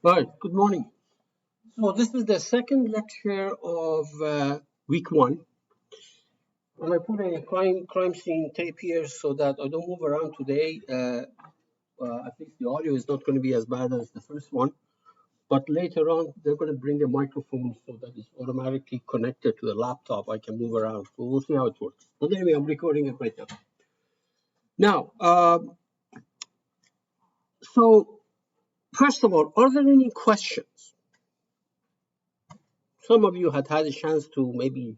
All right, good morning. So this is the second lecture of week one. And I put a crime scene tape here so that I don't move around today. At least the audio is not going to be as bad as the first one. But later on, they're going to bring a microphone so that it's automatically connected to the laptop. I can move around. So we'll see how it works. But anyway, I'm recording it right now. Now, so first of all, are there any questions? Some of you had a chance to maybe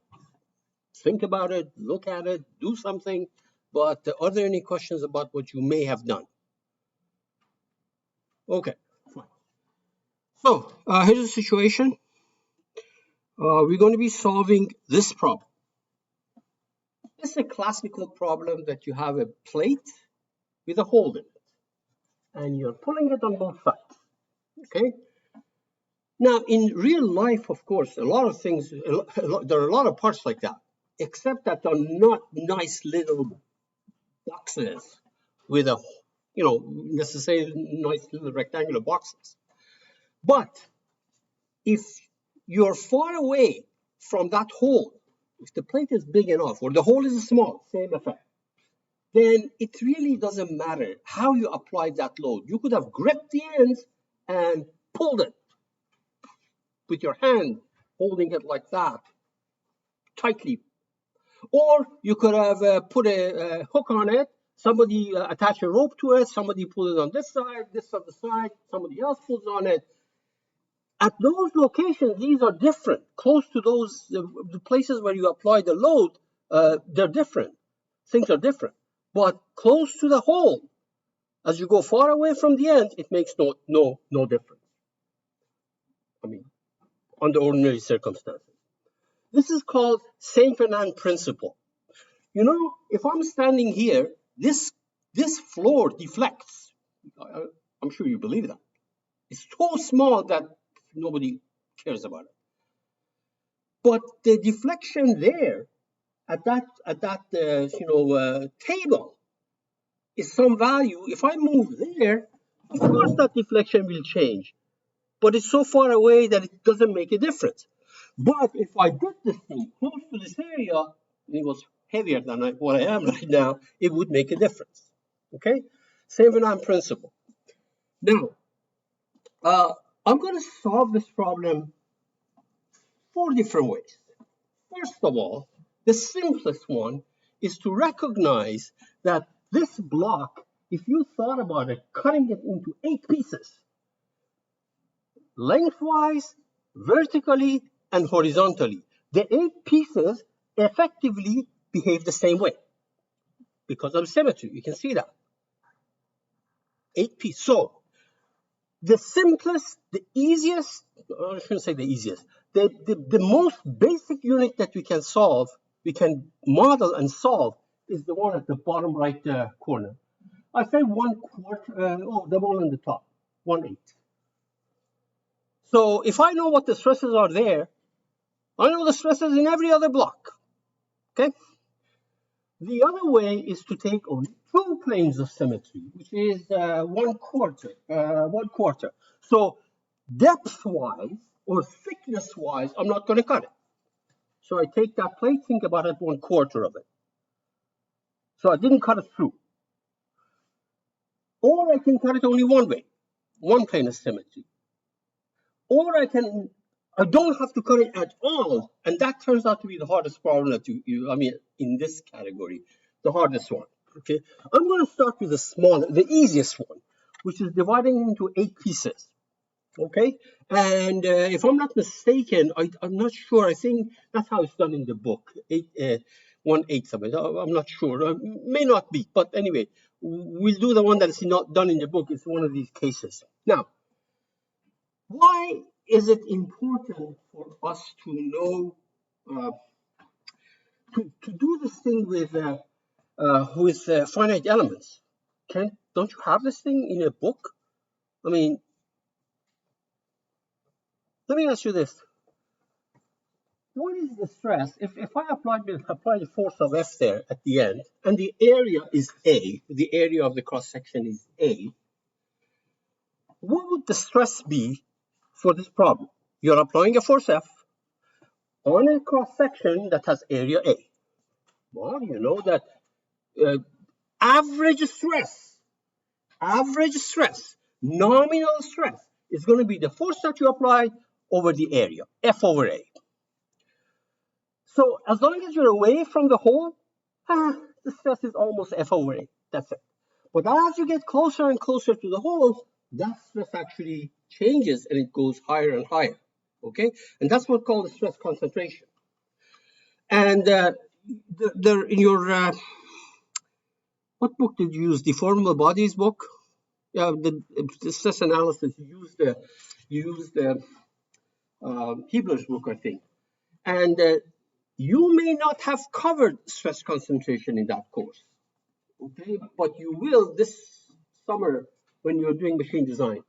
think about it, look at it, do something, but are there any questions about what you may have done? Okay, fine. So here's the situation. We're going to be solving this problem. It's a classical problem that you have a plate with a hole in it, and you're pulling it on both sides, okay? Now, in real life, of course, a lot of things, there are a lot of parts like that, except that they're not nice little boxes with a, necessarily nice little rectangular boxes. But if you're far away from that hole, if the plate is big enough or the hole is small, same effect, then it really doesn't matter how you apply that load. You could have gripped the ends and pulled it with your hand, holding it like that, tightly. Or you could have put a hook on it, somebody attach a rope to it, somebody pull it on this other side, somebody else pulls on it. At those locations, these are different. Close to those the places where you apply the load, they're different. Things are different. But close to the hole, as you go far away from the end, it makes no difference. I mean, under ordinary circumstances. This is called Saint Fernand principle. You know, if I'm standing here, this floor deflects. I'm sure you believe that. It's so small that nobody cares about it. But the deflection there at that table is some value. If I move there, of course that deflection will change. But it's so far away that it doesn't make a difference. But if I did this thing close to this area, and it was heavier than what I am right now, it would make a difference. Okay? Saint Fernand principle. Now, I'm going to solve this problem 4 different ways. First of all, the simplest one is to recognize that this block, if you thought about it, cutting it into 8 pieces, lengthwise, vertically, and horizontally, the 8 pieces effectively behave the same way because of symmetry. You can see that. 8 pieces. So the simplest, the easiest, I shouldn't say the easiest, the most basic unit that we can solve, we can model and solve, is the one at the bottom right corner. I say 1/4, the one on the top, 1/8. So if I know what the stresses are there, I know the stresses in every other block, okay? The other way is to take only 2 planes of symmetry, which is 1/4. So depth-wise or thickness-wise, I'm not going to cut it. So I take that plate, think about it, 1/4 of it. So I didn't cut it through. Or I can cut it only one way, 1 plane of symmetry. Or I don't have to cut it at all, and that turns out to be the hardest problem that in this category, the hardest one. Okay, I'm going to start with the easiest one, which is dividing into 8 pieces. Okay, and if I'm not mistaken, I'm not sure. I think that's how it's done in the book. 1/8 of it. I'm not sure. May not be, but anyway, we'll do the one that is not done in the book. It's one of these cases. Now, why is it important for us to know to do this thing with finite elements? Don't you have this thing in a book? I mean, let me ask you this: what is the stress if I apply the force of F there at the end, and the area is A, the area of the cross section is A? What would the stress be for this problem. You're applying a force F on a cross-section that has area A. Well, you know that uh, average stress, nominal stress is going to be the force that you apply over the area, F over A. So as long as you're away from the hole, the stress is almost F over A. That's it. But as you get closer and closer to the hole, that stress actually changes and it goes higher and higher. Okay? And that's what's called stress concentration. And in your, what book did you use? Deformable Bodies book? Yeah, the stress analysis, you used Hebler's book, I think. And you may not have covered stress concentration in that course, okay? But you will this summer when you're doing machine design,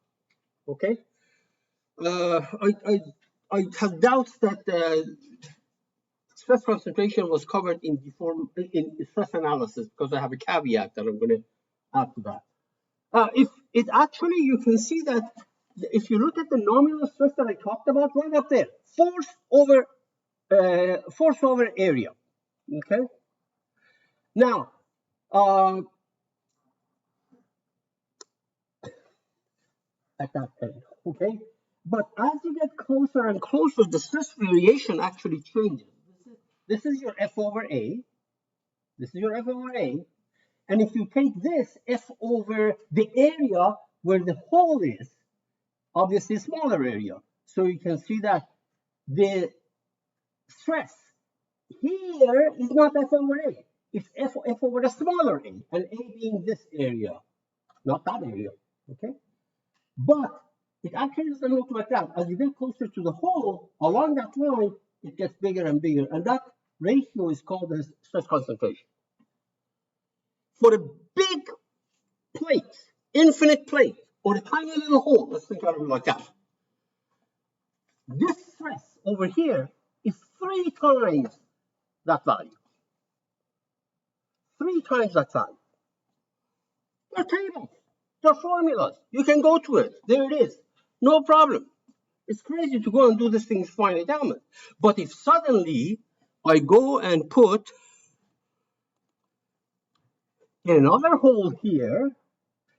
okay? I have doubts that stress concentration was covered in stress analysis because I have a caveat that I'm going to add to that. If it actually, you can see that if you look at the nominal stress that I talked about right up there, force over area. Okay. Now, at that end. Okay. But as you get closer and closer, the stress variation actually changes. This is your F over A. This is your F over A. And if you take this F over the area where the hole is, obviously a smaller area. So you can see that the stress here is not F over A. It's F over a smaller A, and A being this area, not that area, okay? But it actually doesn't look like that. As you get closer to the hole, along that line, it gets bigger and bigger, and that ratio is called as stress concentration. For a big plate, infinite plate, or a tiny little hole, let's think of it like that, this stress over here is 3 times that value. 3 times that value. They're tables. They're formulas. You can go to it. There it is. No problem. It's crazy to go and do this thing in finite element. But if suddenly I go and put another hole here,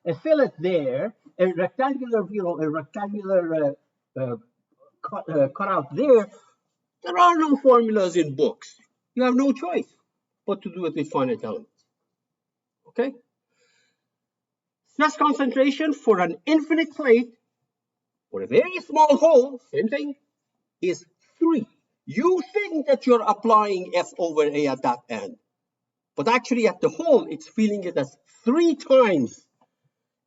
a fillet there, a rectangular, cutout there, there are no formulas in books. You have no choice but to do it with finite elements. Okay? Stress concentration for an infinite plate or a very small hole, same thing, is 3. You think that you're applying F over A at that end, but actually at the hole, it's feeling it as 3 times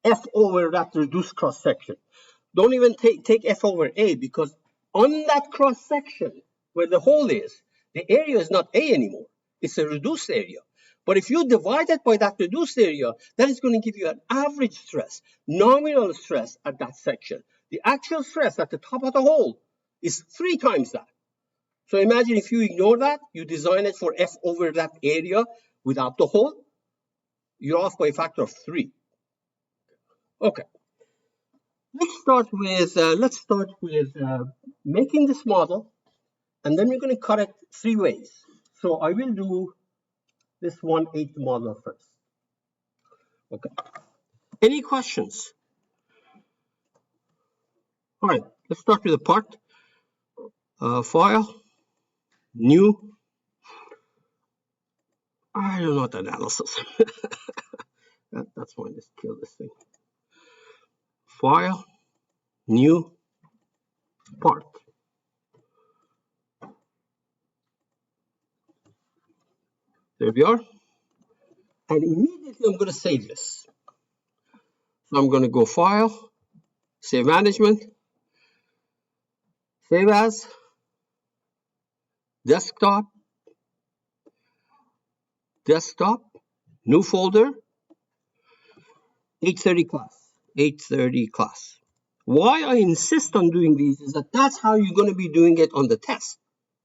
F over that reduced cross section. Don't even take F over A, because on that cross section where the hole is, the area is not A anymore. It's a reduced area. But if you divide it by that reduced area, that is going to give you an average stress, nominal stress at that section. The actual stress at the top of the hole is 3 times that. So imagine if you ignore that, you design it for F over that area without the hole, you're off by a factor of 3. Okay. Let's start with making this model, and then we're going to cut it 3 ways. So I will do this 1/8 model first. Okay. Any questions? All right. Let's start with the part. File, new. I don't know what analysis. That's fine. Let's kill this thing. File, new, part. There we are. And immediately I'm going to save this. So I'm going to go File, Save Management, Save As, Desktop, New Folder, 830 class. Why I insist on doing these is that that's how you're going to be doing it on the test.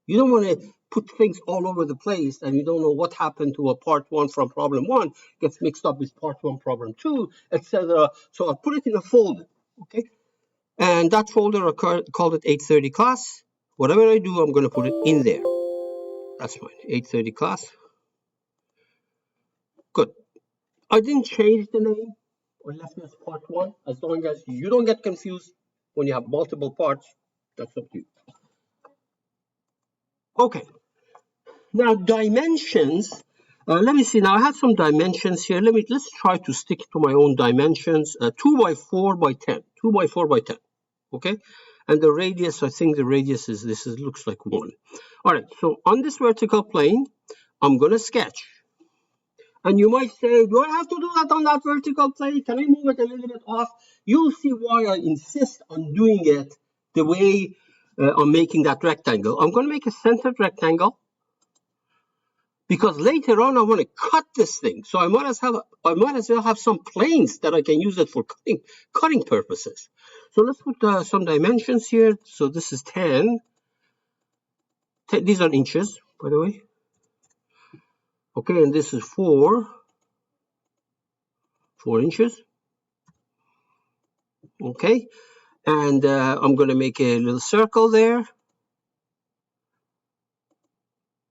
You don't want to put things all over the place and you don't know what happened to a part 1 from problem 1, gets mixed up with part 1 problem 2, etc. So I'll put it in a folder, okay? And that folder, I called it 830 class. Whatever I do, I'm going to put it in there. That's fine, 830 class. Good. I didn't change the name. I left it as part 1. As long as you don't get confused when you have multiple parts, that's up to you. Okay. Now dimensions. Let me see. Now I have some dimensions here. Let's try to stick to my own dimensions. 2 by 4 by 10. 2 by 4 by 10. Okay. And the radius, I think the radius is this. Looks like 1. All right. So on this vertical plane, I'm going to sketch. And you might say, do I have to do that on that vertical plane? Can I move it a little bit off? You'll see why I insist on doing it the way I'm making that rectangle. I'm going to make a centered rectangle because later on I want to cut this thing. So I might as well have some planes that I can use it for cutting purposes. So let's put some dimensions here. So this is 10. These are inches, by the way. Okay, and this is 4 inches. Okay, and I'm going to make a little circle there.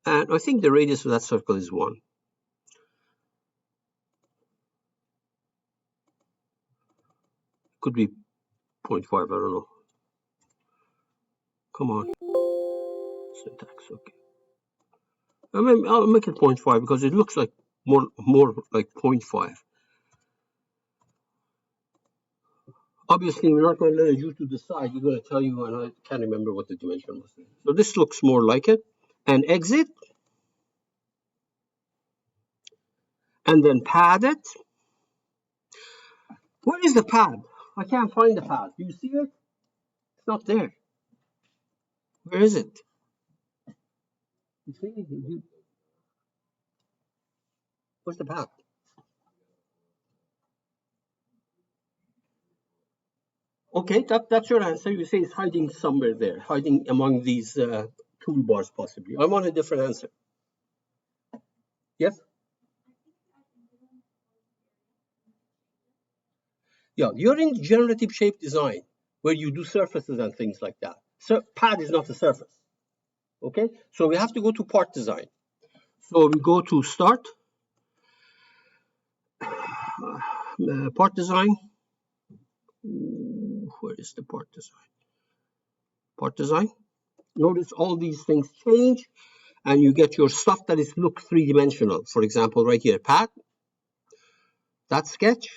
And I think the radius of that circle is 1. Could be 0.5, I don't know. Come on. Syntax, okay. I'll make it 0.5 because it looks like more like 0.5. Obviously, we're not going to let you to decide. We're going to tell you, and I can't remember what the dimension was. So this looks more like it. And exit. And then pad it. Where is the pad? I can't find the pad. Do you see it? It's not there. Where is it? You see? Where's the pad? Okay, that's your answer. You say it's hiding somewhere there, hiding among these toolbars possibly. I want a different answer. Yes? Yeah, you're in generative shape design where you do surfaces and things like that. So pad is not a surface. Okay, so we have to go to part design. So we go to start, part design. Where is the part design? Part design. Notice all these things change and you get your stuff that is look three-dimensional. For example, right here, pad, that sketch.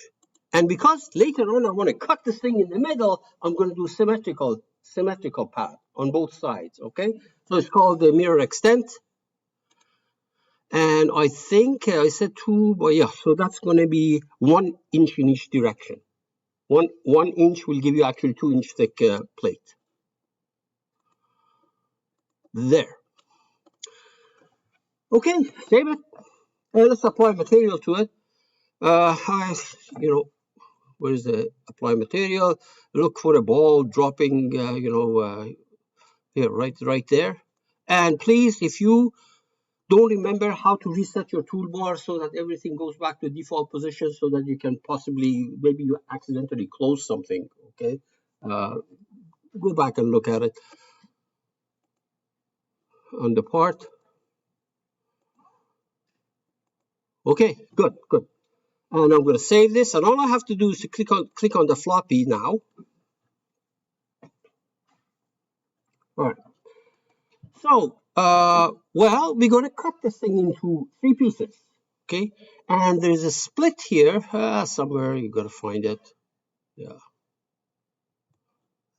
And because later on I want to cut this thing in the middle, I'm going to do symmetrical pad on both sides, okay? So it's called the mirror extent. And I think I said 2, but yeah, so that's going to be 1 inch in each direction. One inch will give you actually 2-inch thick plate. There. Okay, save it. Let's apply material to it. Where is the apply material? Look for a ball dropping, here, right there. And please, if you don't remember how to reset your toolbar so that everything goes back to default position so that you can possibly, maybe you accidentally close something, okay? Go back and look at it on the part. Okay, good. And I'm going to save this, and all I have to do is to click on the floppy now. All right. So, well, we're going to cut this thing into 3 pieces, okay? And there's a split here somewhere. You got to find it. Yeah.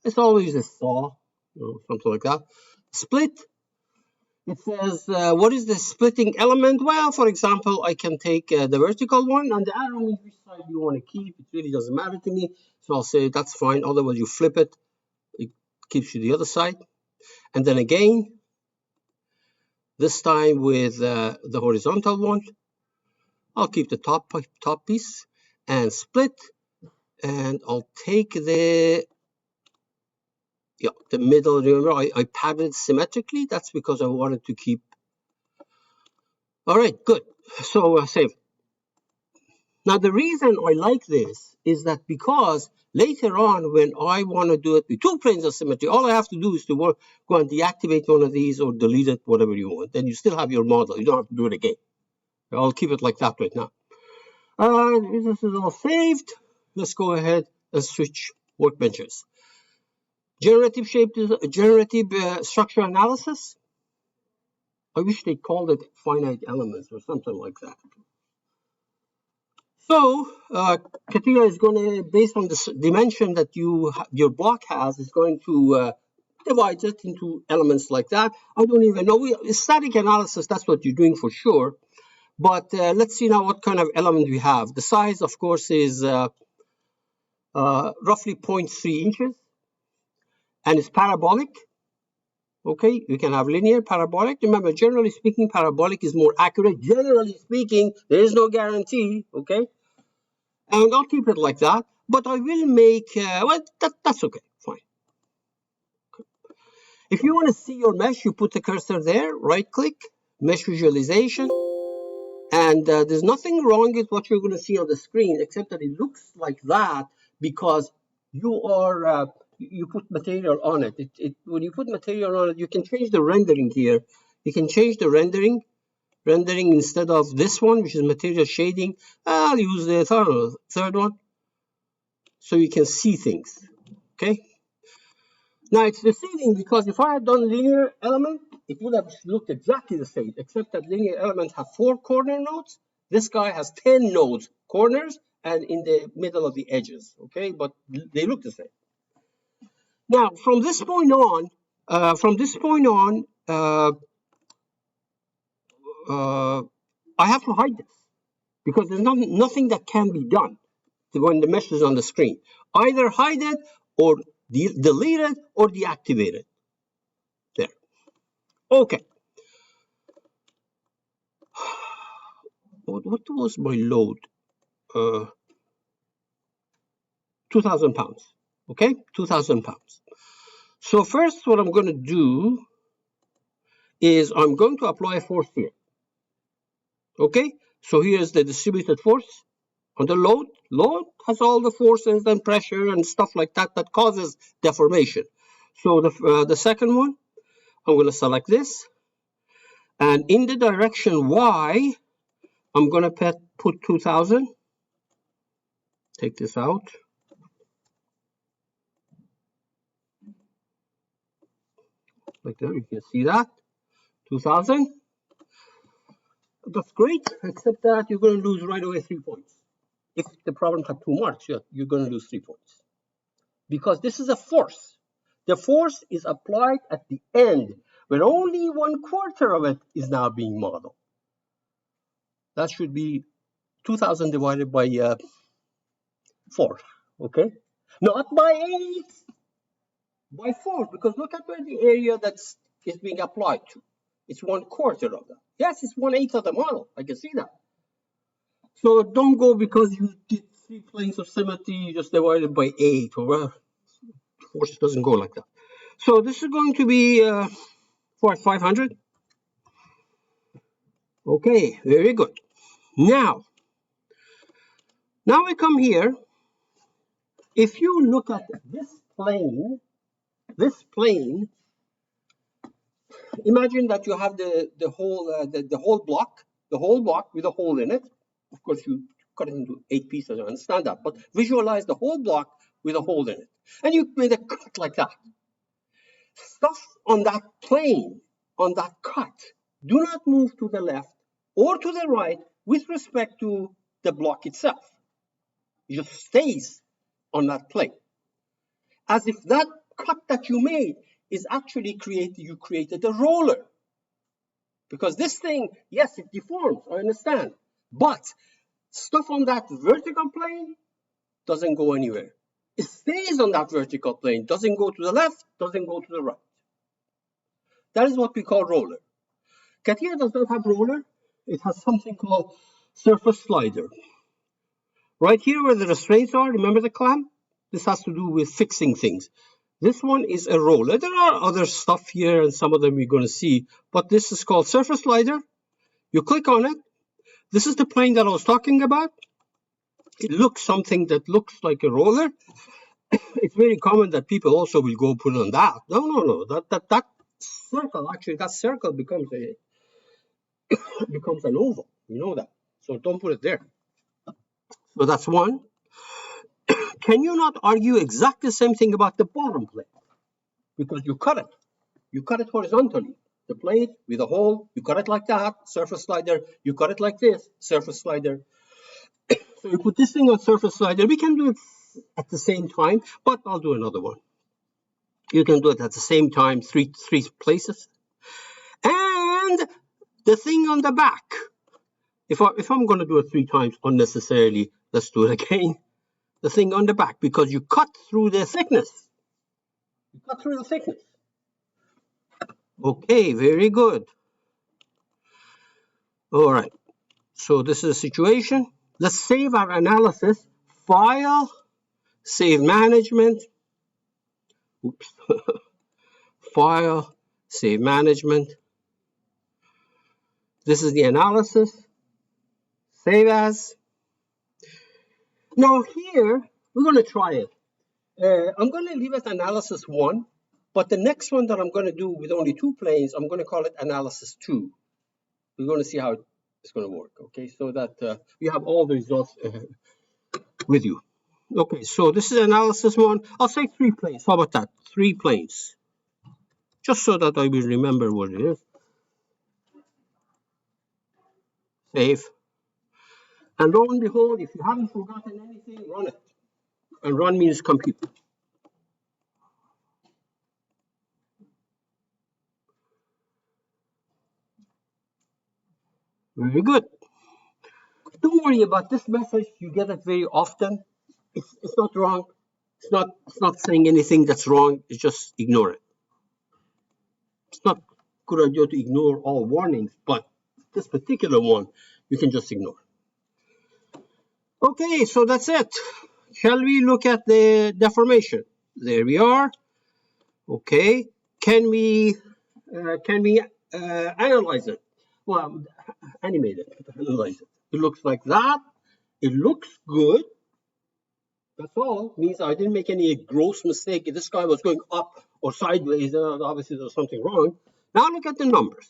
It's always a saw, something like that. Split. It says, what is the splitting element? Well, for example, I can take the vertical one and the arrow means which side you want to keep. It really doesn't matter to me. So I'll say that's fine. Otherwise, you flip it. It keeps you the other side. And then again, this time with the horizontal one, I'll keep the top piece and split. And I'll take the middle. Remember, I padded symmetrically. That's because I wanted to keep. All right, good. So save. Now, the reason I like this is that because Later on, when I want to do it with two planes of symmetry, all I have to do is to go and deactivate one of these or delete it, whatever you want. Then you still have your model. You don't have to do it again. I'll keep it like that right now. This is all saved. Let's go ahead and switch workbenches. Generative structure analysis. I wish they called it finite elements or something like that. So CATIA is going to, based on the dimension that your block has, is going to divide it into elements like that. I don't even know. Static analysis, that's what you're doing for sure. But let's see now what kind of element we have. The size, of course, is roughly 0.3 inches. And it's parabolic. Okay, you can have linear, parabolic. Remember, generally speaking, parabolic is more accurate. Generally speaking, there is no guarantee. Okay, and I'll keep it like that. But I will make, well, that's okay, fine. Okay. If you want to see your mesh, you put the cursor there, right-click, mesh visualization. And there's nothing wrong with what you're going to see on the screen, except that it looks like that because you are you put material on it. When you put material on it, you can change the rendering here. You can change the rendering instead of this one, which is material shading. I'll use the third one, so you can see things. Okay. Now it's deceiving because if I had done linear element, it would have looked exactly the same, except that linear elements have 4 corner nodes. This guy has 10 nodes, corners, and in the middle of the edges. Okay, but they look the same. Now, from this point on, I have to hide this because there's nothing that can be done when the mesh is on the screen. Either hide it or delete it or deactivate it. There. Okay. What was my load? 2,000 pounds. Okay, 2,000 pounds. So first, what I'm going to do is I'm going to apply a force here. Okay, so here's the distributed force on the load. Load has all the forces and pressure and stuff like that that causes deformation. So the second one, I'm going to select this. And in the direction Y, I'm going to put 2,000. Take this out. Like that, you can see that. 2,000. That's great, except that you're going to lose right away 3 points. If the problem had 2 marks, you're going to lose 3 points. Because this is a force. The force is applied at the end, where only 1/4 of it is now being modeled. That should be 2,000 divided by 4, okay? Not by 8, by 4, because look at where the area is being applied to. It's 1/4 of that. Yes, it's 1/8 of the model. I can see that. So don't go because you did 3 planes of symmetry, you just divide it by 8, or force doesn't go like that. So this is going to be for 500. Okay, very good. Now we come here. If you look at this plane, imagine that you have the whole block with a hole in it. Of course, you cut it into 8 pieces. I understand that, but visualize the whole block with a hole in it, and you made a cut like that. Stuff on that plane, on that cut, do not move to the left or to the right with respect to the block itself. It just stays on that plane, as if that cut that you made is actually you created a roller. Because this thing, yes, it deforms, I understand, but stuff on that vertical plane doesn't go anywhere. It stays on that vertical plane, doesn't go to the left, doesn't go to the right. That is what we call roller. CATIA does not have roller. It has something called surface slider. Right here where the restraints are, remember the clamp? This has to do with fixing things. This one is a roller. There are other stuff here, and some of them you're going to see, but this is called surface slider. You click on it. This is the plane that I was talking about. It looks something that looks like a roller. it's very common that people also will go put on that. No. That circle, actually, that circle becomes an oval. You know that. So don't put it there. So that's one. Can you not argue exactly the same thing about the bottom plate? Because you cut it. You cut it horizontally. The plate with a hole, you cut it like that, surface slider. You cut it like this, surface slider. So you put this thing on surface slider. We can do it at the same time, but I'll do another one. You can do it at the same time, three places. And the thing on the back. If I'm going to do it 3 times unnecessarily, let's do it again. The thing on the back, because you cut through the thickness. You cut through the thickness. Okay, very good. All right. So this is a situation. Let's save our analysis. File, save management. Oops. File, save management. This is the analysis. Save as. Now here, we're going to try it. I'm going to leave it analysis 1, but the next one that I'm going to do with only 2 planes, I'm going to call it analysis 2. We're going to see how it's going to work, okay, so that you have all the results with you. Okay, so this is analysis 1. I'll say 3 planes. How about that? 3 planes. Just so that I will remember what it is. Save. And lo and behold, if you haven't forgotten anything, run it. And run means compute. Very good. Don't worry about this message. You get it very often. It's not wrong. It's not saying anything that's wrong. It's just ignore it. It's not a good idea to ignore all warnings, but this particular one, you can just ignore. Okay, so that's it. Shall we look at the deformation? There we are. Okay, can we analyze it? Well, animate it, analyze it. It looks like that. It looks good. That's all. Means I didn't make any gross mistake. If this guy was going up or sideways, obviously there's something wrong. Now look at the numbers.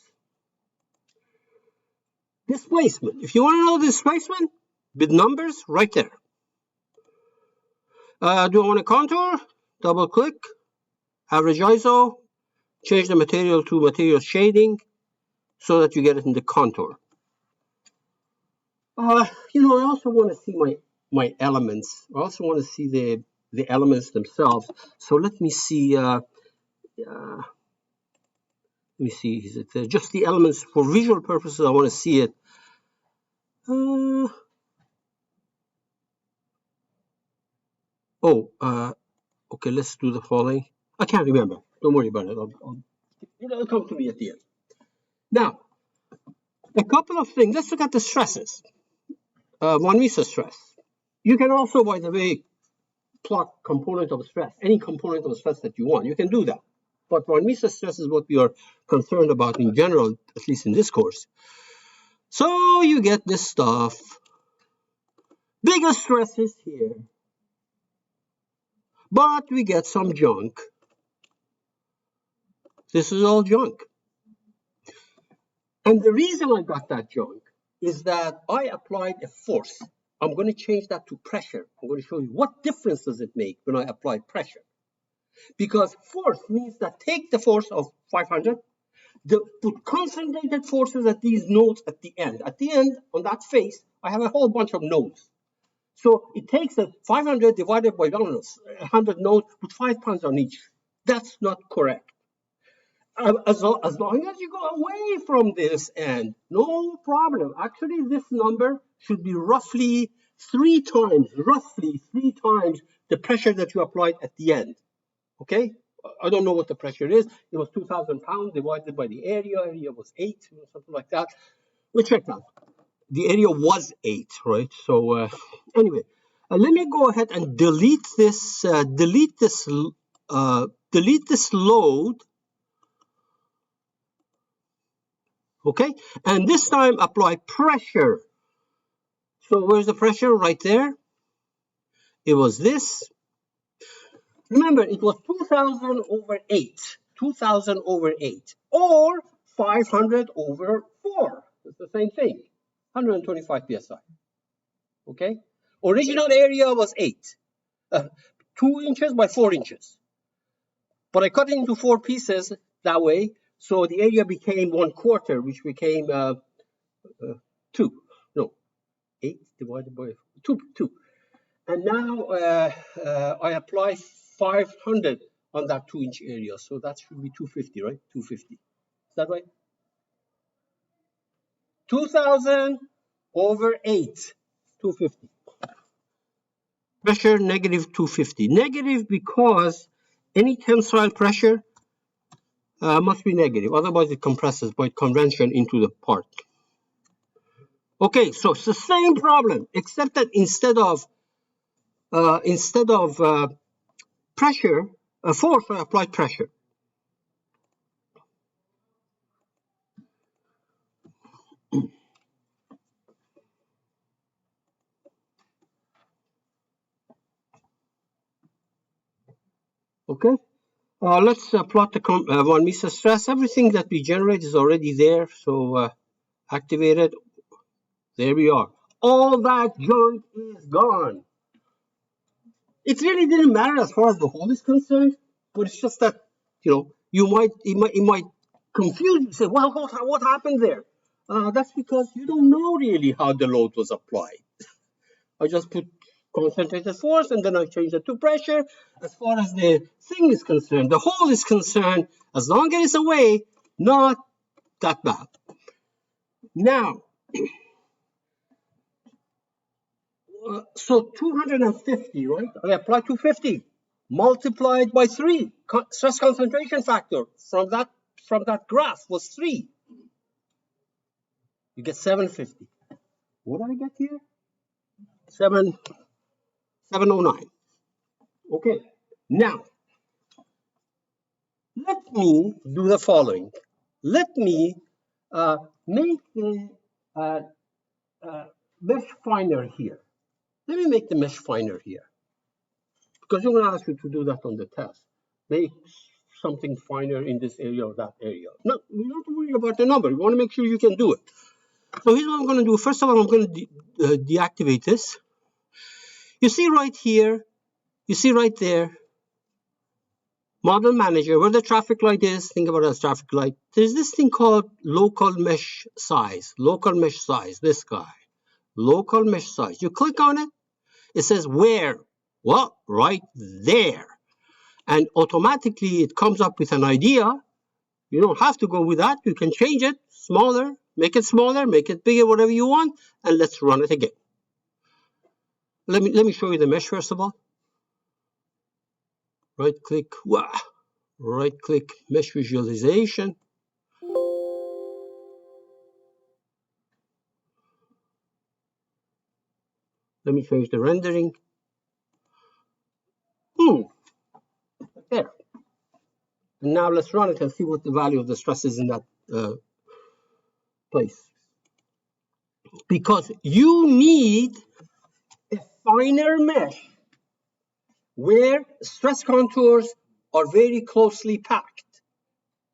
Displacement. If you want to know displacement, with numbers, right there. Do I want to contour? Double click. Average ISO. Change the material to material shading so that you get it in the contour. I also want to see my elements. I also want to see the elements themselves. So let me see. Let me see. Is it just the elements for visual purposes? I want to see it. Okay. Let's do the following. I can't remember. Don't worry about it. It'll come to me at the end. Now, a couple of things. Let's look at the stresses. Von Mises stress. You can also, by the way, plot component of stress, any component of stress that you want. You can do that. But von Mises stress is what we are concerned about in general, at least in this course. So you get this stuff. Bigger stresses here. But we get some junk. This is all junk. And the reason I got that junk is that I applied a force. I'm going to change that to pressure. I'm going to show you what difference does it make when I apply pressure. Because force means that take the force of 500, put concentrated forces at these nodes at the end. At the end, on that face, I have a whole bunch of nodes. So it takes a 500 divided by 100 nodes, put 5 pounds on each. That's not correct. As long as you go away from this end, no problem. Actually, this number should be roughly 3 times the pressure that you applied at the end. Okay? I don't know what the pressure is. It was 2,000 pounds divided by the area. Area was 8, something like that. We checked out. The area was 8, right? So anyway, let me go ahead and delete this load. Okay, and this time apply pressure. So where's the pressure? Right there. It was this. Remember, it was 2000 over 8, 2000 over 8, or 500 over 4. It's the same thing, 125 psi. Okay? Original area was 8, 2 inches by 4 inches. But I cut it into 4 pieces that way, so the area became 1/4, which became 2. No, 8 divided by 2. And now I apply 500 on that 2-inch area. So that should be 250, right? 250. Is that right? 2000 over 8, 250. Pressure negative 250. Negative because any tensile pressure must be negative. Otherwise, it compresses by convention into the part. Okay, so it's the same problem, except that instead of pressure, force, I apply pressure. Okay, let's plot the von Mises stress. Everything that we generate is already there, so activated. There we are. All that junk is gone. It really didn't matter as far as the hole is concerned, but it's just that it might confuse you. Say, well, what happened there? That's because you don't know really how the load was applied. I just put concentrated force and then I change it to pressure. As far as the thing is concerned, the hole is concerned, as long as it's away, not that bad. Now, so 250, right? I apply 250 multiplied by 3. Stress concentration factor from that graph was 3. You get 750. What do I get here? 709. Okay. Now, let me do the following. Let me make the mesh finer here. Let me make the mesh finer here. Because I'm going to ask you to do that on the test. Make something finer in this area or that area. No, we don't have to worry about the number. We want to make sure you can do it. So here's what I'm going to do. First of all, I'm going to deactivate this. You see right here, you see right there, model manager, where the traffic light is, think about it as traffic light. There's this thing called local mesh size, this guy, local mesh size. You click on it, it says where? Well, right there. And automatically it comes up with an idea. You don't have to go with that. You can change it, smaller, make it bigger, whatever you want, and let's run it again. Let me show you the mesh first of all. Right click, wow. Right click, mesh visualization. Let me change the rendering. There. And now let's run it and see what the value of the stress is in that place. Because you need a finer mesh where stress contours are very closely packed.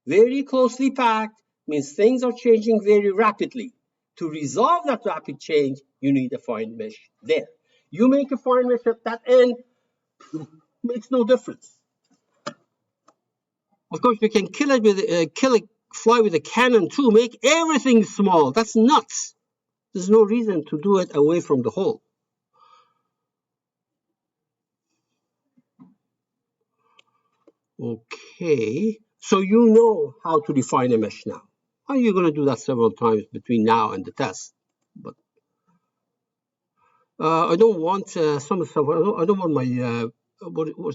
Very closely packed means things are changing very rapidly. To resolve that rapid change, you need a fine mesh there. You make a fine mesh at that end, makes no difference. Of course, you can fly with a cannon too, make everything small. That's nuts. There's no reason to do it away from the hole. Okay, so you know how to define a mesh now. And you're going to do that several times between now and the test. But I don't want some stuff. I don't want my.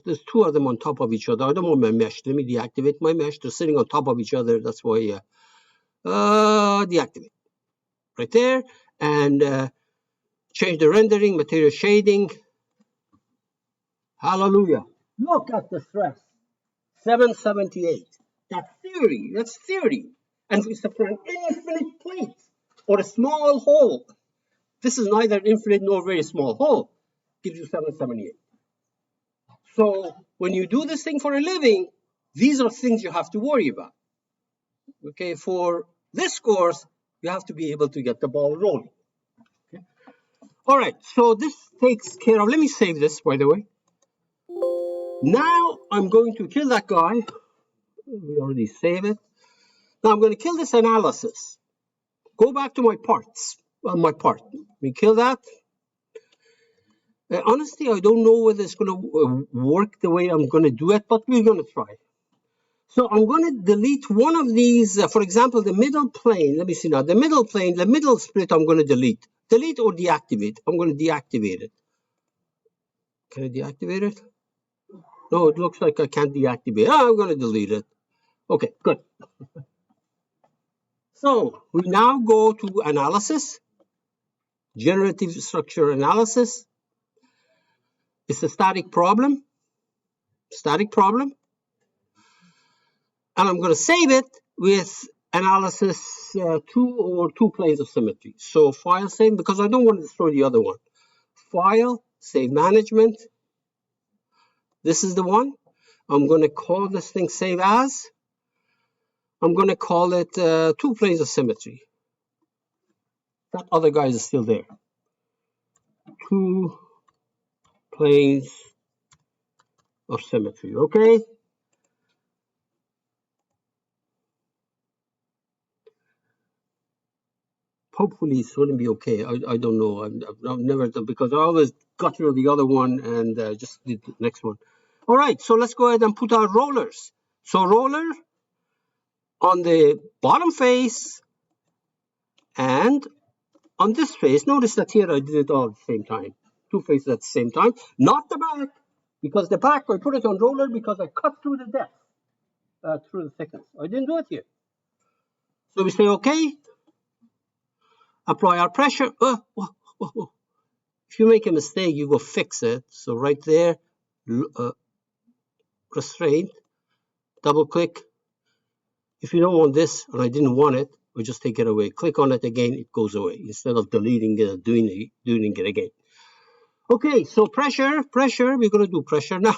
There's 2 of them on top of each other. I don't want my mesh. Let me deactivate my mesh. They're sitting on top of each other. That's why deactivate right there and change the rendering, material shading. Hallelujah! Look at the stress. 778. That's theory. And it's for an infinite plate or a small hole. This is neither infinite nor very small hole. Gives you 778. So when you do this thing for a living, these are things you have to worry about. Okay, for this course, you have to be able to get the ball rolling. Okay. All right, so this takes care of, let me save this, by the way. Now I'm going to kill that guy. We already saved it. Now I'm going to kill this analysis. Go back to my parts. My part. We kill that. Honestly, I don't know whether it's going to work the way I'm going to do it, but we're going to try. So I'm going to delete one of these. For example, the middle plane. Let me see now. The middle plane, the middle split, I'm going to delete. Delete or deactivate. I'm going to deactivate it. Can I deactivate it? No, it looks like I can't deactivate. Oh, I'm going to delete it. Okay, good. So we now go to analysis, generative structure analysis. It's a static problem. And I'm going to save it with analysis 2 or 2 planes of symmetry. So file save, because I don't want to destroy the other one. File, save management. This is the one. I'm going to call this thing save as. I'm going to call it 2 planes of symmetry. That other guy is still there. 2 planes of symmetry, okay? Hopefully it's going to be okay. I don't know. I've never done, because I always got rid of the other one and just did the next one. All right, so let's go ahead and put our rollers. So roller on the bottom face and on this face. Notice that here I did it all at the same time. 2 faces at the same time. Not the back, because the back I put it on roller because I cut through the depth, through the thickness. I didn't do it here. So we say okay. Apply our pressure. If you make a mistake, you go fix it. So right there, restraint, double click. If you don't want this, and I didn't want it, we just take it away. Click on it again, it goes away, instead of deleting it, doing it again. Okay, so pressure, we're going to do pressure now.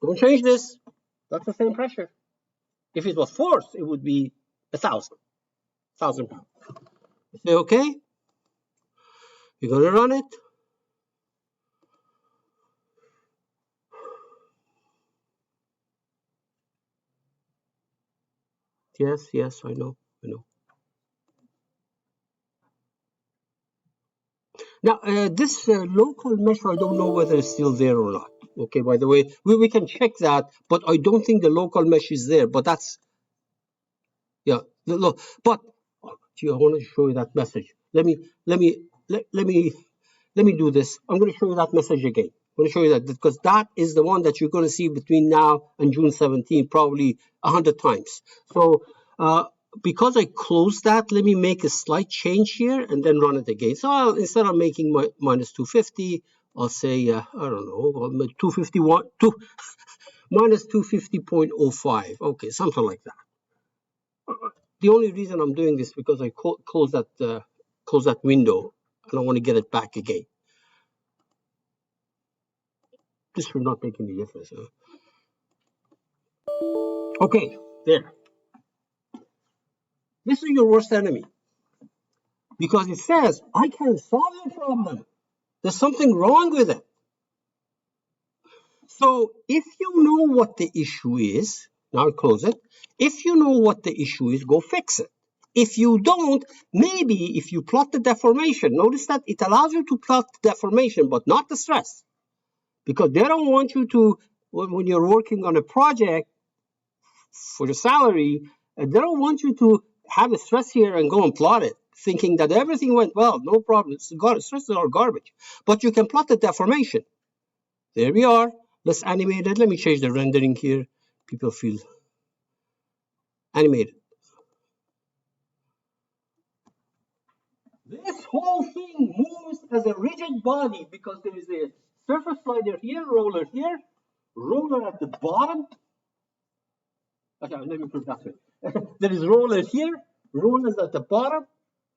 Don't change this. That's the same pressure. If it was force, it would be 1,000 pounds. Say okay. We're going to run it. Yes, I know. Now, this local mesh, I don't know whether it's still there or not. Okay, by the way, we can check that, but I don't think the local mesh is there. But that's, yeah, look. But gee, I want to show you that message. Let me do this. I'm going to show you that message again. I'm going to show you that, because that is the one that you're going to see between now and June 17, probably 100 times. So because I closed that, let me make a slight change here and then run it again. So instead of making my minus 250, I'll say, I don't know, 251, minus 250.05. Okay, something like that. The only reason I'm doing this because I close that window and I want to get it back again. This will not make any difference. Huh? Okay, there. This is your worst enemy, because it says, I can't solve your problem. There's something wrong with it. So if you know what the issue is, now I close it. If you know what the issue is, go fix it. If you don't, maybe if you plot the deformation, notice that it allows you to plot the deformation, but not the stress. Because they don't want you to, when you're working on a project for the salary, they don't want you to have a stress here and go and plot it, thinking that everything went well, no problem. Stresses are garbage. But you can plot the deformation. There we are. Let's animate it. Let me change the rendering here. People feel animated. This whole thing moves as a rigid body because there is a surface slider here, roller at the bottom. Okay, let me put it that way. There is roller here, rollers at the bottom.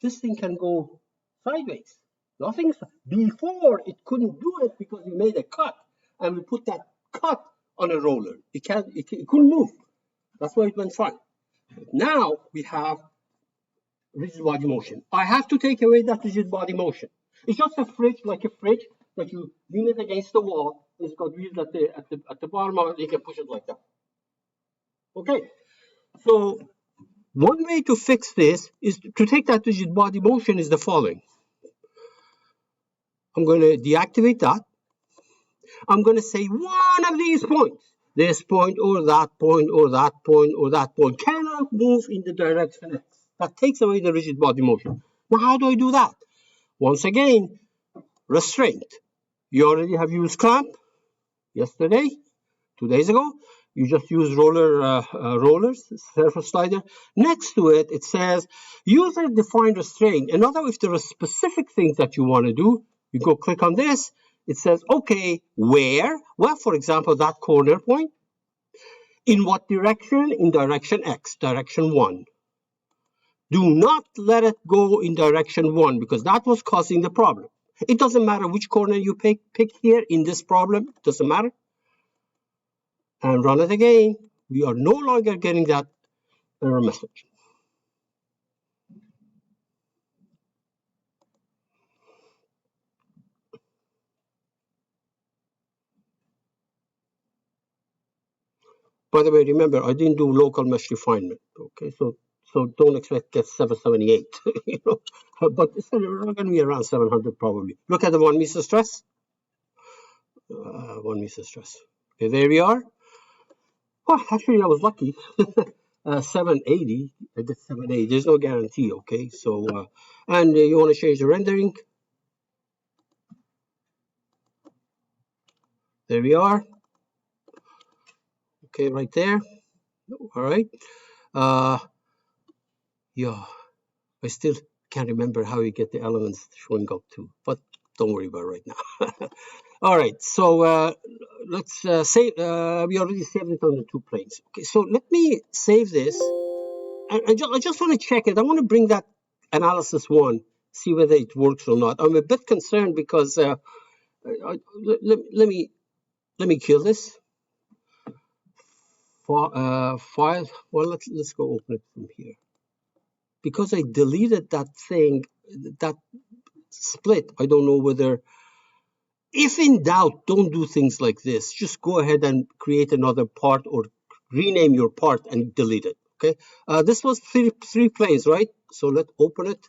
This thing can go sideways. Nothing. Before it couldn't do it because we made a cut and we put that cut on a roller. It can't. It couldn't move. That's why it went fine. Now we have rigid body motion. I have to take away that rigid body motion. It's just a fridge, like a fridge that you lean it against the wall. It's got wheels at the bottom of it. You can push it like that. Okay. So one way to fix this is to take that rigid body motion is the following. I'm going to deactivate that. I'm going to say one of these points, this point or that point or that point or that point, cannot move in the direction X. That takes away the rigid body motion. Now, how do I do that? Once again, restraint. You already have used clamp yesterday, 2 days ago. You just use rollers, surface slider. Next to it, it says user-defined restraint. And now, if there are specific things that you want to do, you go click on this. It says, okay, where? Well, for example, that corner point. In what direction? In direction X, direction 1. Do not let it go in direction 1 because that was causing the problem. It doesn't matter which corner you pick here in this problem. It doesn't matter. And run it again. We are no longer getting that error message. By the way, remember, I didn't do local mesh refinement. Okay, so don't expect to get 778. You know, but it's going to be around 700 probably. Look at the 1 meter stress. 1 meter stress. Okay, there we are. Oh, actually, I was lucky. 780. I did 780. There's no guarantee. Okay, so and you want to change the rendering. There we are. Okay, right there. All right. Yeah, I still can't remember how you get the elements showing up too, but don't worry about it right now. All right, so let's save. We already saved it on the 2 planes. Okay, so let me save this. I just want to check it. I want to bring that analysis 1, see whether it works or not. I'm a bit concerned because let me kill this file. Well, let's go open it from here because I deleted that thing, that split. I don't know whether, if in doubt, don't do things like this. Just go ahead and create another part or rename your part and delete it. Okay. This was three planes, right? So let's open it.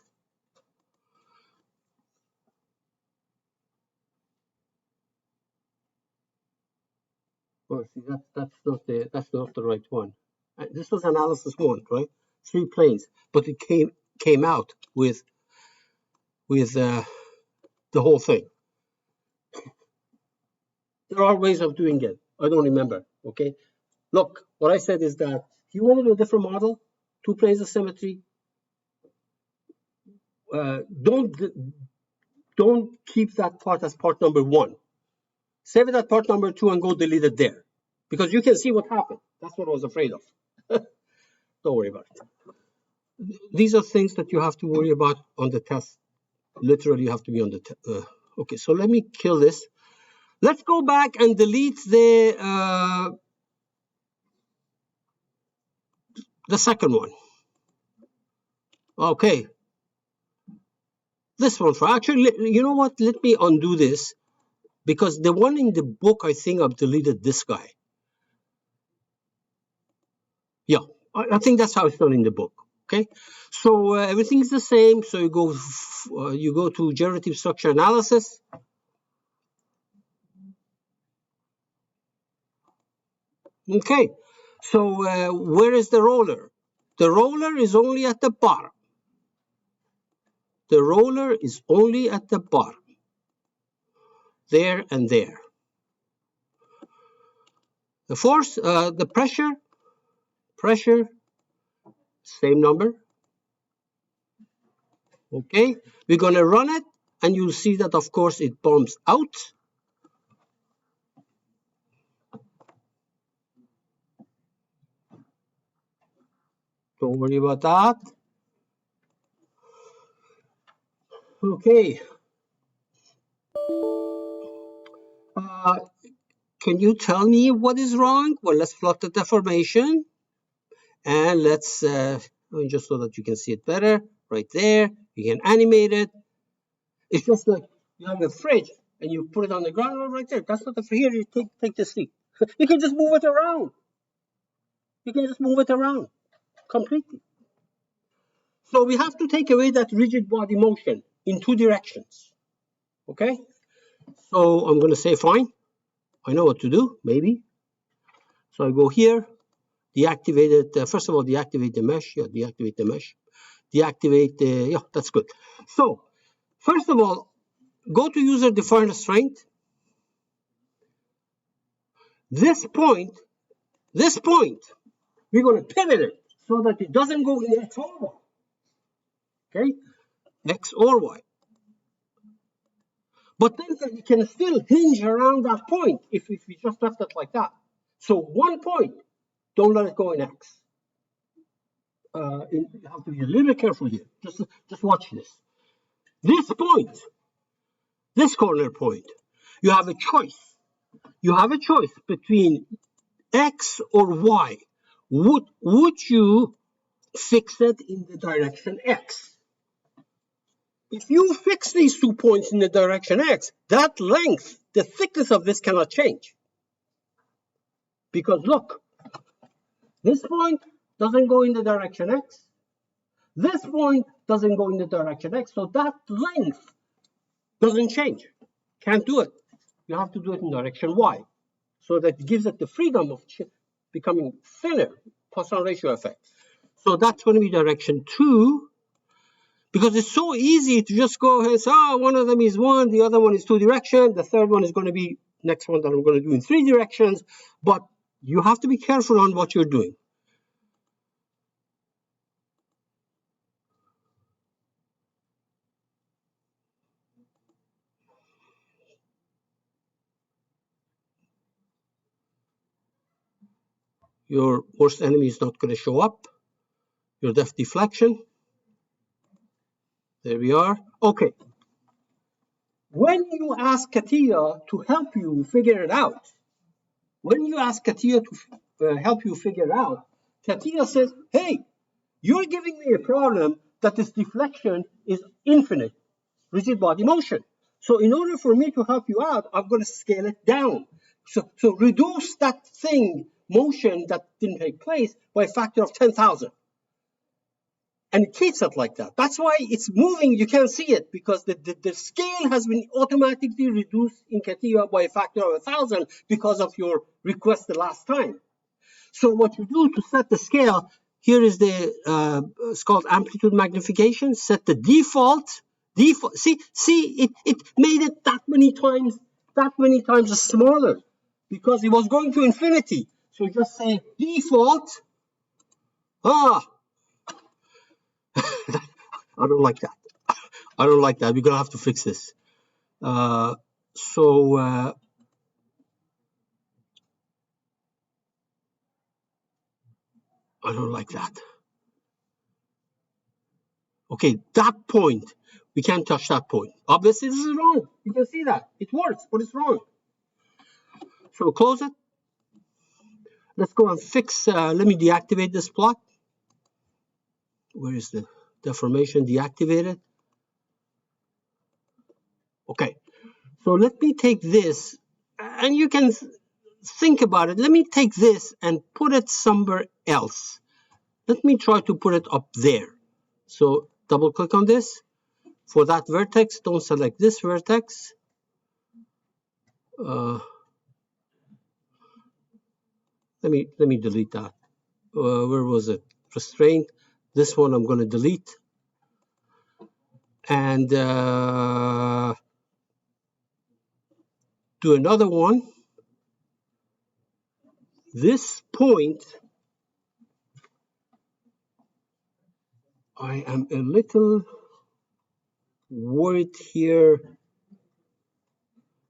Oh, see, that's not the right one. This was analysis 1, right? 3 planes, but it came out with the whole thing. There are ways of doing it. I don't remember. Okay. Look, what I said is that if you want to do a different model, 2 planes of symmetry, don't keep that part as part number 1. Save it at part number 2 and go delete it there, because you can see what happened. That's what I was afraid of. Don't worry about it. These are things that you have to worry about on the test. Literally, you have to be on the test. Okay, so let me kill this. Let's go back and delete the second one. Okay. This one, for actually, you know what? Let me undo this, because the one in the book, I think I've deleted this guy. Yeah, I think that's how it's done in the book. Okay, so everything's the same. So you go to generative structure analysis. Okay, so where is the roller? The roller is only at the bottom. The roller is only at the bottom. There and there. The force, the pressure, same number. Okay, we're going to run it, and you'll see that, of course, it bumps out. Don't worry about that. Okay, Uh, can you tell me what is wrong? Well, let's plot the deformation, and let's just so that you can see it better, right there. You can animate it. It's just like you have a fridge and you put it on the ground right there. That's not the here. You take the seat. You can just move it around. You can just move it around completely. So we have to take away that rigid body motion in two directions. Okay. So I'm going to say fine. I know what to do. Maybe. So I go here. Deactivate it. First of all, deactivate the mesh. Yeah, deactivate the mesh. Deactivate. Yeah, that's good. So first of all, go to user defined restraint. This point, we're going to pivot it so that it doesn't go in X or Y. Okay, X or Y. But then it can still hinge around that point if we just left it like that. So one point, don't let it go in X. You have to be a little bit careful here. Just watch this. This point, this corner point, you have a choice. You have a choice between X or Y. Would you fix it in the direction X? If you fix these 2 points in the direction X, that length, the thickness of this cannot change. Because look, this point doesn't go in the direction X. This point doesn't go in the direction X. So that length doesn't change. Can't do it. You have to do it in direction Y. So that gives it the freedom of becoming thinner, Poisson ratio effect. So that's going to be direction 2. Because it's so easy to just go ahead and say, oh, one of them is 1, the other one is 2 directions, the third one is going to be next one that I'm going to do in 3 directions. But you have to be careful on what you're doing. Your worst enemy is not going to show up. Your depth deflection. There we are. Okay. When you ask CATIA to help you figure it out, CATIA says, hey, you're giving me a problem that this deflection is infinite, rigid body motion. So in order for me to help you out, I'm going to scale it down. So reduce that motion that didn't take place by a factor of 10,000. And it keeps it like that. That's why it's moving. You can't see it because the scale has been automatically reduced in CATIA by a factor of 1,000 because of your request the last time. So what you do to set the scale, here is it's called amplitude magnification. Set the default. See, it made it that many times smaller because it was going to infinity. So just say default. I don't like that. We're gonna have to fix this. I don't like that. Okay, that point, we can't touch that point. Obviously, this is wrong. You can see that. It works, but it's wrong. So close it. Let's go and fix, let me deactivate this plot. Where is the deformation deactivated? Okay, so let me take this, and you can think about it. Let me take this and put it somewhere else. Let me try to put it up there. So double click on this. For that vertex, don't select this vertex. Let me delete that. Where was it? Restraint. This one I'm going to delete. And do another one. This point, I am a little worried here.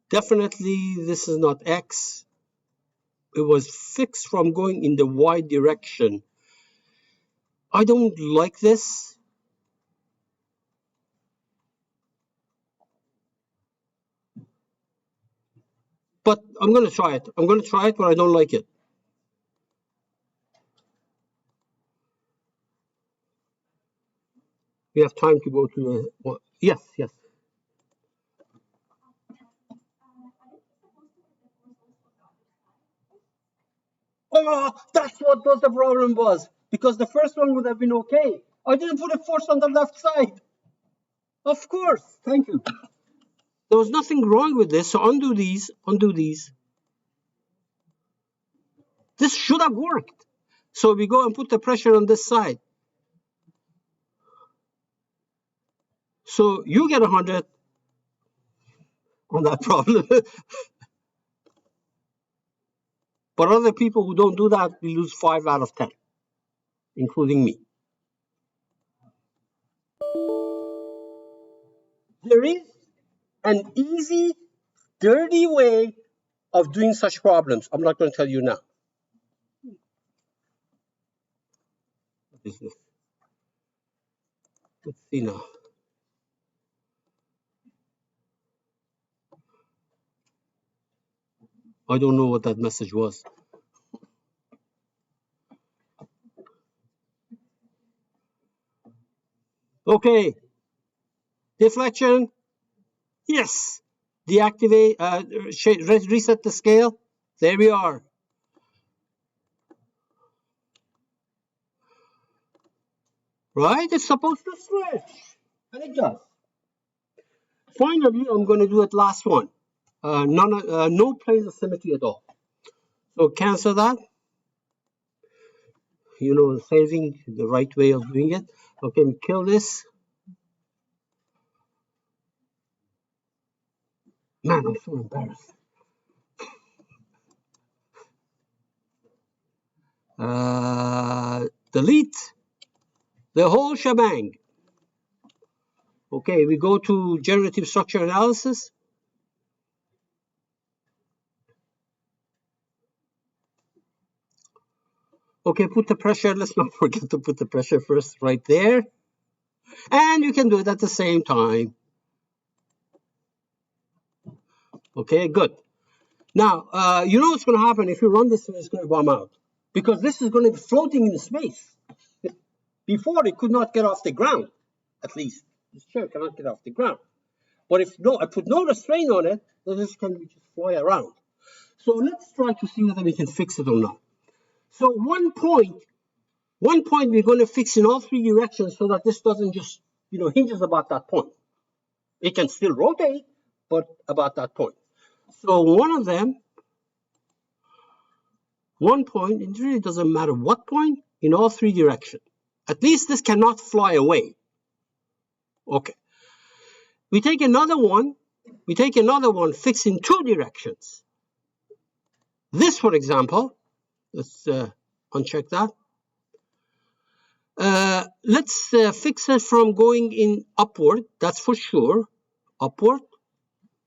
Definitely this is not X. It was fixed from going in the Y direction. I don't like this. But I'm going to try it. I'm going to try it, but I don't like it. We have time to go to yes, yes. Oh, that's what was the problem was. Because the first one would have been okay. I didn't put a force on the left side. Of course. Thank you. There was nothing wrong with this. So undo these, undo these. This should have worked. So we go and put the pressure on this side. So you get 100 on that problem. But other people who don't do that, we lose 5 out of 10, including me. There is an easy, dirty way of doing such problems. I'm not going to tell you now. What is this? Let's see now. I don't know what that message was. Okay. Deflection. Yes. Deactivate, reset the scale. There we are. Right? It's supposed to switch. And it does. Finally, I'm going to do it last one. No planes of symmetry at all. So cancel that. You know, saving the right way of doing it. Okay, we kill this. Man, I'm so embarrassed. Delete the whole shebang. Okay, we go to generative structure analysis. Okay, put the pressure. Let's not forget to put the pressure first right there. And you can do it at the same time. Okay, good. Now, you know what's going to happen if you run this, it's going to bomb out. Because this is going to be floating in space. Before, it could not get off the ground, at least. This chair cannot get off the ground. But if no, I put no restraint on it, then this can just fly around. So let's try to see whether we can fix it or not. So one point we're going to fix in all 3 directions so that this doesn't just, hinges about that point. It can still rotate, but about that point. So one point, it really doesn't matter what point, in all 3 directions. At least this cannot fly away. Okay. We take another one fixed in 2 directions. This, for example, let's uncheck that. Let's fix it from going in upward, that's for sure, upward,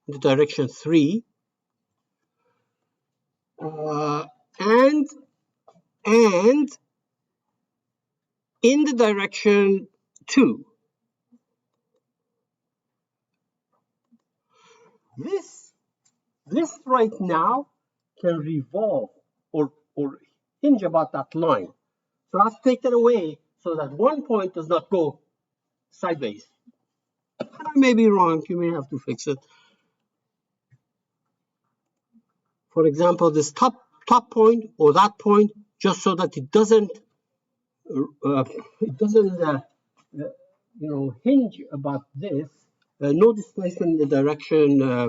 in the direction 3, and in the direction 2. This right now can revolve or hinge about that line. So I have to take that away so that one point does not go sideways. I may be wrong. You may have to fix it. For example, this top point or that point, just so that it doesn't hinge about this. No displacement in the direction y.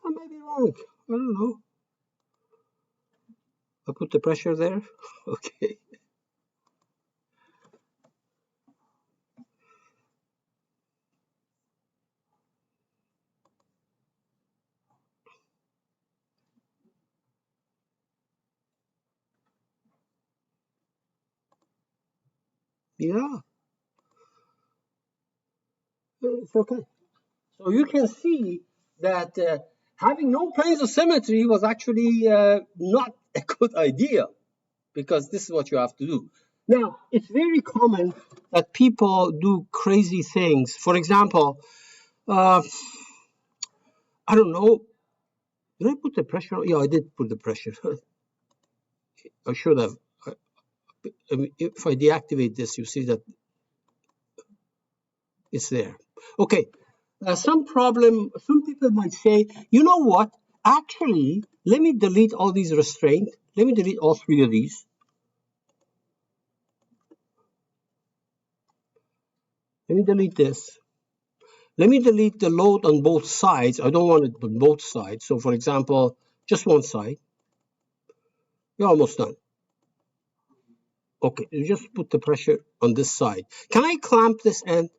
I may be wrong. I don't know. I put the pressure there. Okay. Yeah. It's okay. So you can see that having no planes of symmetry was actually not a good idea, because this is what you have to do. Now, it's very common that people do crazy things. For example, I don't know, did I put the pressure on? Yeah, I did put the pressure. I should have. I mean, if I deactivate this, you see that it's there. Okay, some people might say, you know what? Actually, let me delete all these restraints. Let me delete all three of these. Let me delete this. Let me delete the load on both sides. I don't want it on both sides. So for example, just one side. You're almost done. Okay, you just put the pressure on this side. Can I clamp this end?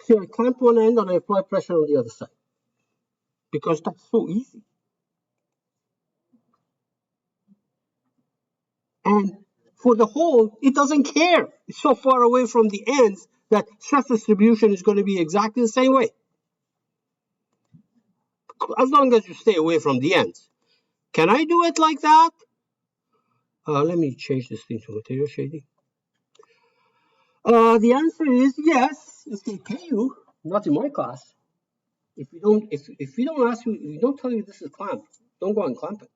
See, I clamp one end and I apply pressure on the other side. Because that's so easy. And for the hole, it doesn't care. It's so far away from the ends that stress distribution is going to be exactly the same way. As long as you stay away from the ends. Can I do it like that? Let me change this thing to material shading. The answer is yes, if they pay you, not in my class. If we don't ask you, if we don't tell you this is clamp, don't go and clamp it.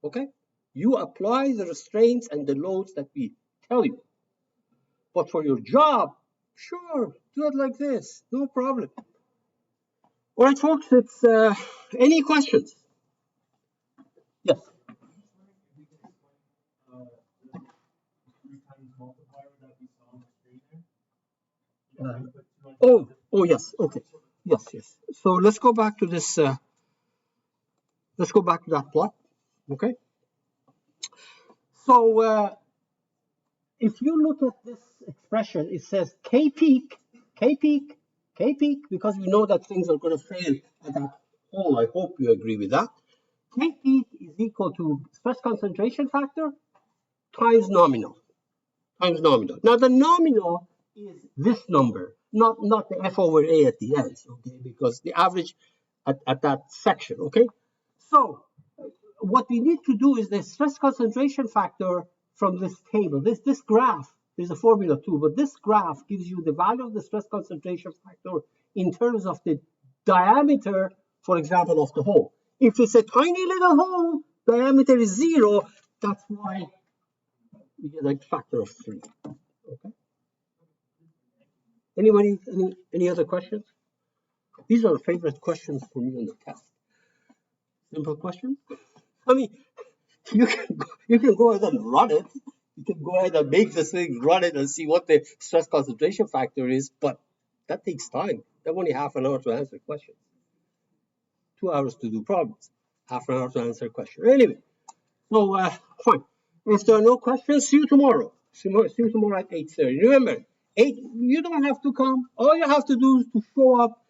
Okay? You apply the restraints and the loads that we tell you. But for your job, sure, do it like this, no problem. All right, folks, it's any questions? Yes. Oh, yes. Okay. Yes. So let's go back to this. Let's go back to that plot. Okay. So if you look at this expression, it says K peak, K peak, K peak, because we know that things are going to fail at that hole. I hope you agree with that. K peak is equal to stress concentration factor times nominal. Now the nominal is this number, not the F over A at the end, okay? Because the average at that section, okay? So what we need to do is the stress concentration factor from this table. This graph, there's a formula too, but this graph gives you the value of the stress concentration factor in terms of the diameter, for example, of the hole. If it's a tiny little hole, diameter is 0. That's why we get a factor of 3. Okay. Anybody? Any other questions? These are favorite questions for me on the test. Simple question. I mean, you can go ahead and run it. You can go ahead and make this thing, run it, and see what the stress concentration factor is. But that takes time. That only half an hour to answer questions. 2 hours to do problems. Half an hour to answer a question. Anyway, so fine. If there are no questions, see you tomorrow. See you tomorrow at 8:30. Remember, you don't have to come. All you have to do is to show up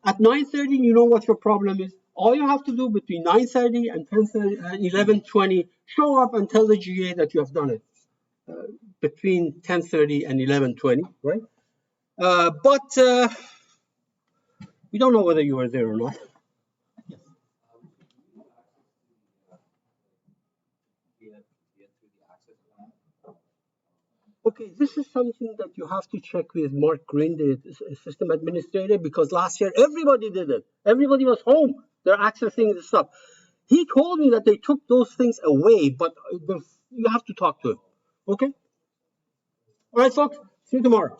at 9:30. You know what your problem is. All you have to do between 9:30 and 10:30 and 11:20, show up and tell the GA that you have done it between 10:30 and 11:20, right? But we don't know whether you were there or not. Okay, this is something that you have to check with Mark Green, the system administrator, because last year everybody did it. Everybody was home. They're accessing the stuff. He told me that they took those things away, but you have to talk to him. Okay? All right, folks. See you tomorrow.